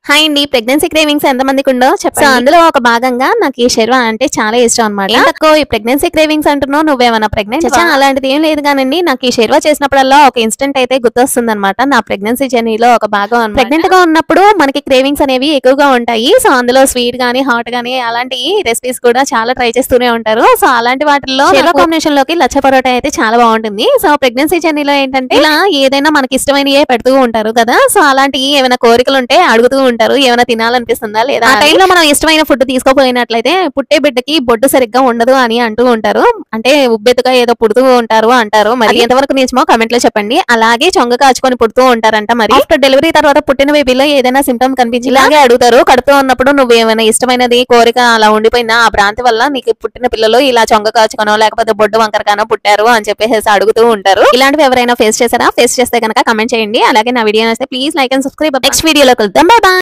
Hi అండి, pregnancy cravings ఎంతమందికి ఉండో చెప్పండి. సో అందులో ఒక భాగంగా నాకు ఈ షెర్వా అంటే చాలా ఇష్టం అనమాట. ఈ ప్రెగ్నెన్సీ క్రేవింగ్స్ అంటున్నావు, నువ్వేమన్నా ప్రెగ్నెంట్? అలాంటిది ఏం లేదు కానండి. నాకు ఈ షెర్వా చేసినప్పుడల్లా ఒక ఇన్స్టెంట్ అయితే గుర్తొస్తుంది అనమాట. నా ప్రెగ్నెన్సీ జర్నీలో ఒక భాగం. ప్రెగ్నెంట్ గా ఉన్నప్పుడు మనకి క్రేవింగ్స్ అనేవి ఎక్కువగా ఉంటాయి. సో అందులో స్వీట్ గానీ హాట్ గానీ అలాంటి రెసిపీస్ కూడా చాలా ట్రై చేస్తూనే ఉంటారు. సో అలాంటి వాటిల్లో షెర్వా కాంబినేషన్ లోకి లచ్చ పరోటా అయితే చాలా బాగుంటుంది. సో ప్రెగ్నెన్సీ జర్నీలో ఏంటంటే ఇలా ఏదైనా మనకి ఇష్టమైనయే పెడుతూ ఉంటారు కదా. సో అలాంటి ఏమైనా కోరికలు ఉంటే అడుగుతూ ఉంటారు, ఏమైనా తినాలనిపిస్తుందా లేదా. ఆ టైంలో మనం ఇష్టమైన ఫుడ్ తీసుకోపోయినట్లయితే పుట్టే బిడ్డకి బొడ్డు సరిగ్గా ఉండదు అని అంటూ ఉంటారు. అంటే ఉబ్బెత్తుగా ఏదో పుడుతూ ఉంటారు అంటారు. మరి ఎంతవరకు నిజమో కమెంట్ లో చెప్పండి. అలాగే చొంగ కాచుకొని పుడుతూ ఉంటారంట. మరి ఆఫ్టర్ డెలివరీ తర్వాత పుట్టిన బేబీలో ఏదైనా సింటమ్ కనిపించి ఇలాగే అడుగుతారు. కడుపుతో ఉన్నప్పుడు నువ్వు ఏమైనా ఇష్టమైనది కోరిక అలా ఉండిపోయిందా, ఆ భ్రాంతి వల్ల నీకు పుట్టిన పిల్లలు ఇలా చొంగ కాచుకోనో లేకపోతే బొడ్డు వంకరగానో పుట్టారు అని చెప్పేసి అడుగుతూ ఉంటారు. ఇలాంటివి ఎవరైనా ఫేస్ చేశారా? ఫేస్ చేస్తే కనుక కమెంట్ చేయండి. అలాగే నా వీడియో నచ్చితే please like and subscribe. Next వీడియోలో కలుద్దాం. By by.